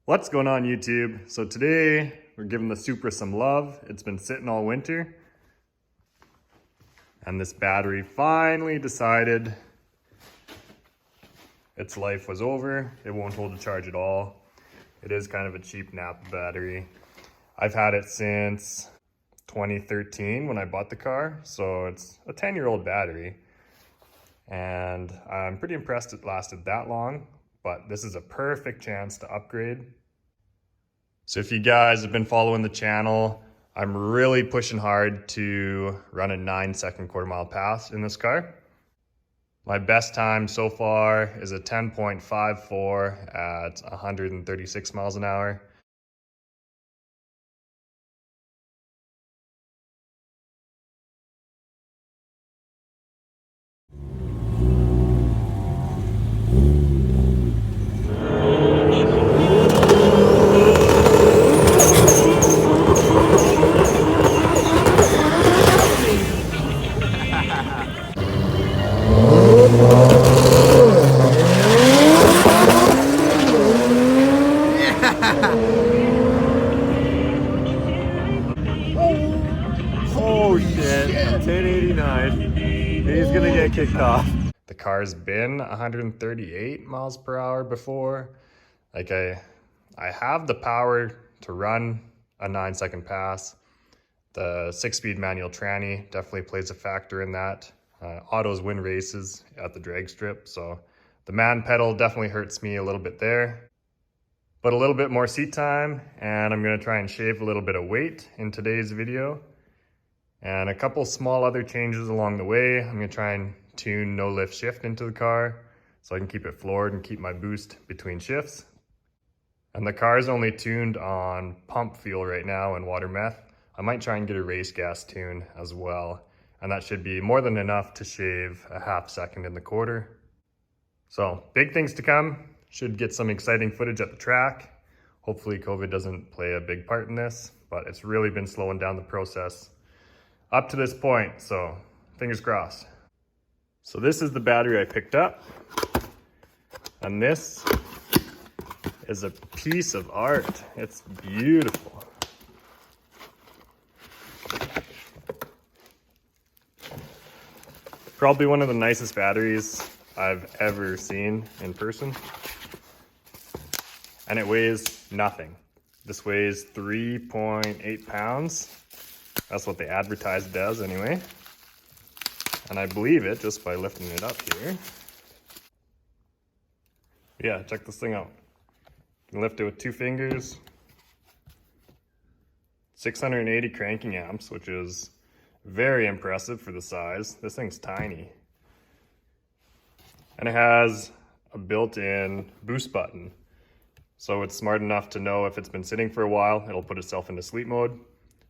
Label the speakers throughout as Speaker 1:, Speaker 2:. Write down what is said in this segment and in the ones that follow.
Speaker 1: What's going on YouTube? So today we're giving the Supra some love. It's been sitting all winter. And this battery finally decided its life was over. It won't hold a charge at all. It is kind of a cheap Napa battery. I've had it since 2013 when I bought the car. So it's a 10-year-old battery. And I'm pretty impressed it lasted that long. But this is a perfect chance to upgrade. So if you guys have been following the channel, I'm really pushing hard to run a 9-second quarter-mile pass in this car. My best time so far is a 10.54 at 136 miles an hour. Oh shit, 1089. He's gonna get kicked off. The car's been 138 miles per hour before. Like I have the power to run a 9-second pass. The 6-speed manual tranny definitely plays a factor in that. Autos win races at the drag strip, so the man pedal definitely hurts me a little bit there. But a little bit more seat time, and I'm gonna try and shave a little bit of weight in today's video. And a couple small other changes along the way. I'm gonna try and tune no lift shift into the car so I can keep it floored and keep my boost between shifts. And the car is only tuned on pump fuel right now and water meth. I might try and get a race gas tune as well. And that should be more than enough to shave a half second in the quarter. So big things to come. Should get some exciting footage at the track. Hopefully COVID doesn't play a big part in this, but it's really been slowing down the process up to this point. So fingers crossed. So this is the battery I picked up. And this is a piece of art. It's beautiful. Probably one of the nicest batteries I've ever seen in person. And it weighs nothing. This weighs 3.8 pounds. That's what they advertise it as anyway. And I believe it just by lifting it up here. Yeah, check this thing out. You can lift it with 2 fingers. 680 cranking amps, which is very impressive for the size. This thing's tiny. And it has a built-in boost button. So it's smart enough to know if it's been sitting for a while, it'll put itself into sleep mode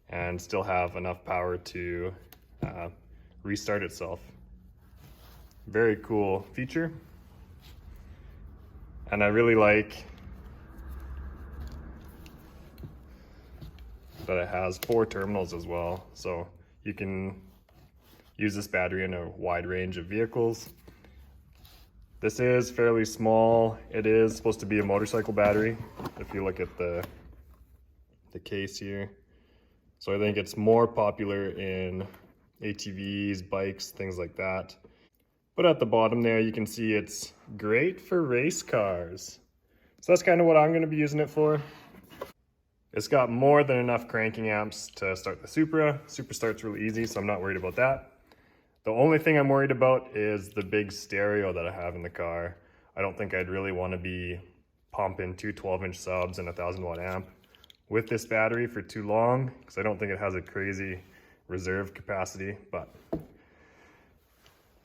Speaker 1: and still have enough power to restart itself. Very cool feature. And I really like that it has 4 terminals as well. So you can use this battery in a wide range of vehicles. This is fairly small. It is supposed to be a motorcycle battery, if you look at the case here. So I think it's more popular in ATVs, bikes, things like that. But at the bottom there, you can see it's great for race cars. So that's kind of what I'm going to be using it for. It's got more than enough cranking amps to start the Supra. Supra starts really easy, so I'm not worried about that. The only thing I'm worried about is the big stereo that I have in the car. I don't think I'd really want to be pumping 2 12-inch subs and a 1000-watt amp with this battery for too long, because I don't think it has a crazy reserve capacity. But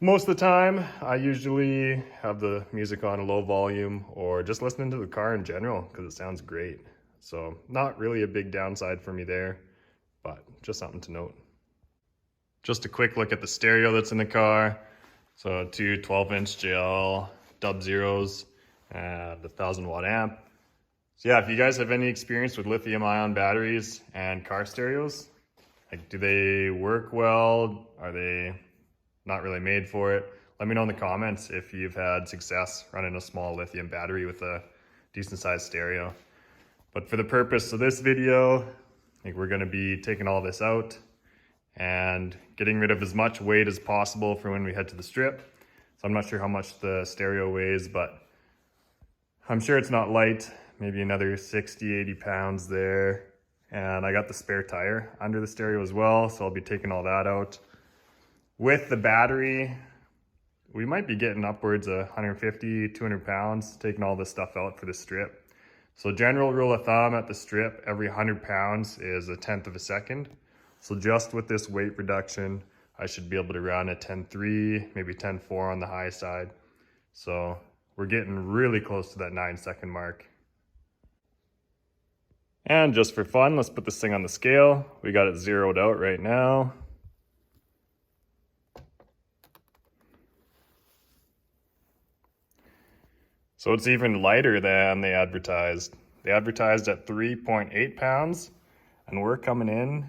Speaker 1: most of the time, I usually have the music on a low volume or just listening to the car in general because it sounds great. So not really a big downside for me there, but just something to note. Just a quick look at the stereo that's in the car. So 2 12-inch JL dub zeros, the 1000-watt amp. So yeah, if you guys have any experience with lithium ion batteries and car stereos, like do they work well? Are they not really made for it? Let me know in the comments if you've had success running a small lithium battery with a decent sized stereo. But for the purpose of this video, I think we're gonna be taking all this out and getting rid of as much weight as possible for when we head to the strip. So I'm not sure how much the stereo weighs, but I'm sure it's not light, maybe another 60, 80 pounds there. And I got the spare tire under the stereo as well, so I'll be taking all that out. With the battery, we might be getting upwards of 150, 200 pounds, taking all this stuff out for the strip. So general rule of thumb at the strip, every 100 pounds is 1/10 of a second. So just with this weight reduction, I should be able to run a 10.3, maybe 10.4 on the high side. So we're getting really close to that 9-second mark. And just for fun, let's put this thing on the scale. We got it zeroed out right now. So it's even lighter than they advertised. They advertised at 3.8 pounds, and we're coming in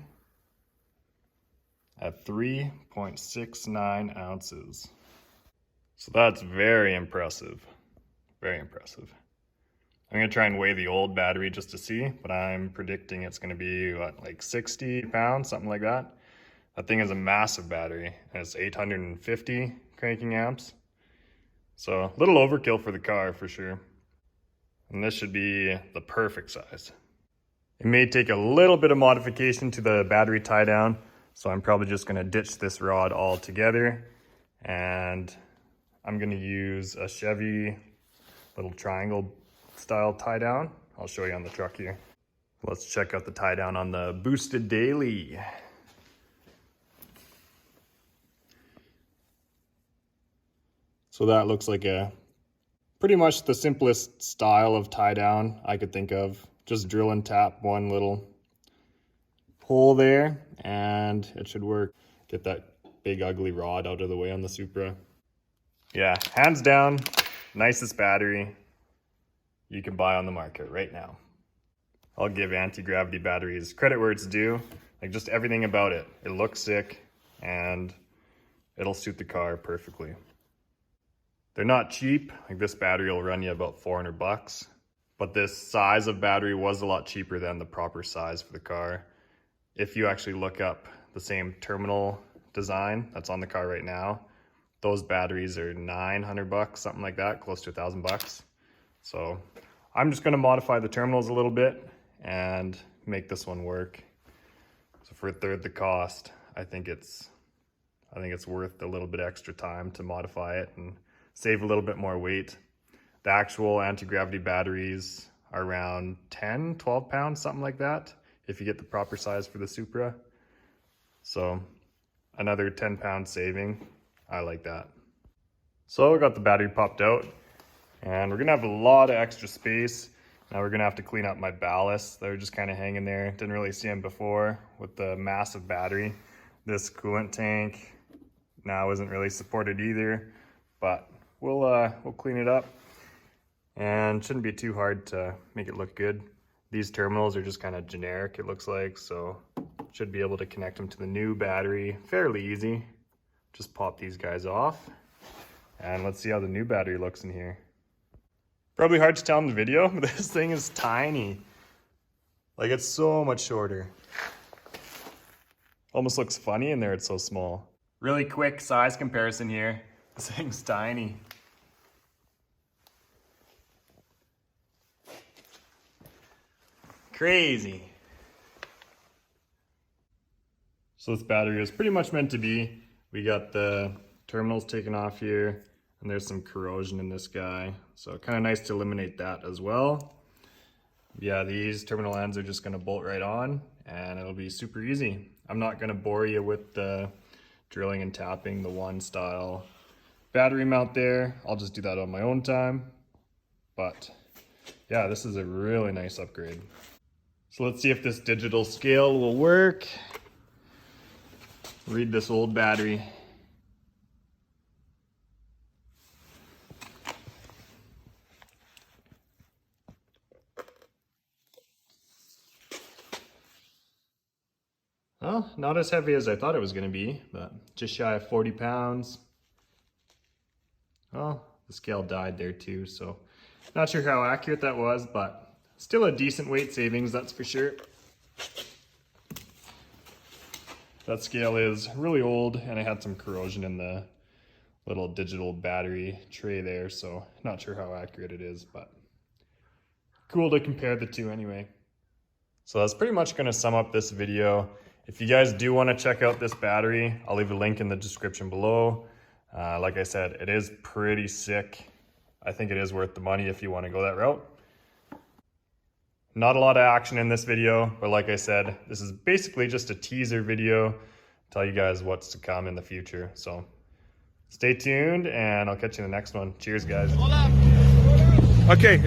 Speaker 1: at 3.69 ounces. So that's very impressive, very impressive. I'm gonna try and weigh the old battery just to see, but I'm predicting it's gonna be what, like 60 pounds, something like that. That thing is a massive battery, and it's 850 cranking amps. So a little overkill for the car for sure. And this should be the perfect size. It may take a little bit of modification to the battery tie down, so I'm probably just gonna ditch this rod altogether, and I'm gonna use a Chevy little triangle style tie down. I'll show you on the truck here. Let's check out the tie down on the Boosted Daily. So that looks like pretty much the simplest style of tie down I could think of. Just drill and tap one little hole there and it should work. Get that big ugly rod out of the way on the Supra. Yeah, hands down, nicest battery you can buy on the market right now. I'll give Antigravity batteries credit where it's due. Like just everything about it. It looks sick and it'll suit the car perfectly. They're not cheap. Like this battery will run you about 400 bucks. But this size of battery was a lot cheaper than the proper size for the car. If you actually look up the same terminal design that's on the car right now, those batteries are 900 bucks, something like that, close to 1,000 bucks. So I'm just gonna modify the terminals a little bit and make this one work. So for a third the cost, I think it's worth a little bit extra time to modify it and save a little bit more weight. The actual anti-gravity batteries are around 10, 12 pounds, something like that, if you get the proper size for the Supra. So another 10 pound saving, I like that. So I got the battery popped out and we're gonna have a lot of extra space. Now we're gonna have to clean up my ballasts. They were just kind of hanging there. Didn't really see them before with the massive battery. This coolant tank now isn't really supported either, but we'll clean it up and shouldn't be too hard to make it look good. These terminals are just kind of generic, it looks like, so should be able to connect them to the new battery fairly easy. Just pop these guys off and let's see how the new battery looks in here. Probably hard to tell in the video, but this thing is tiny. Like it's so much shorter. Almost looks funny in there, it's so small. Really quick size comparison here. This thing's tiny. Crazy. So this battery is pretty much meant to be. We got the terminals taken off here and there's some corrosion in this guy. So kind of nice to eliminate that as well. Yeah, these terminal ends are just gonna bolt right on and it'll be super easy. I'm not gonna bore you with the drilling and tapping the one style battery mount there. I'll just do that on my own time. But yeah, this is a really nice upgrade. So let's see if this digital scale will work. Read this old battery. Well, not as heavy as I thought it was going to be, but just shy of 40 pounds. Well, the scale died there too, so not sure how accurate that was, but Still a decent weight savings, that's for sure. That scale is really old, and I had some corrosion in the little digital battery tray there, so not sure how accurate it is, but cool to compare the two anyway. So that's pretty much going to sum up this video. If you guys do want to check out this battery, I'll leave a link in the description below. Like I said, it is pretty sick. I think it is worth the money if you want to go that route. Not a lot of action in this video, but like I said, this is basically just a teaser video. Tell you guys what's to come in the future. So stay tuned, and I'll catch you in the next one. Cheers, guys.
Speaker 2: Okay.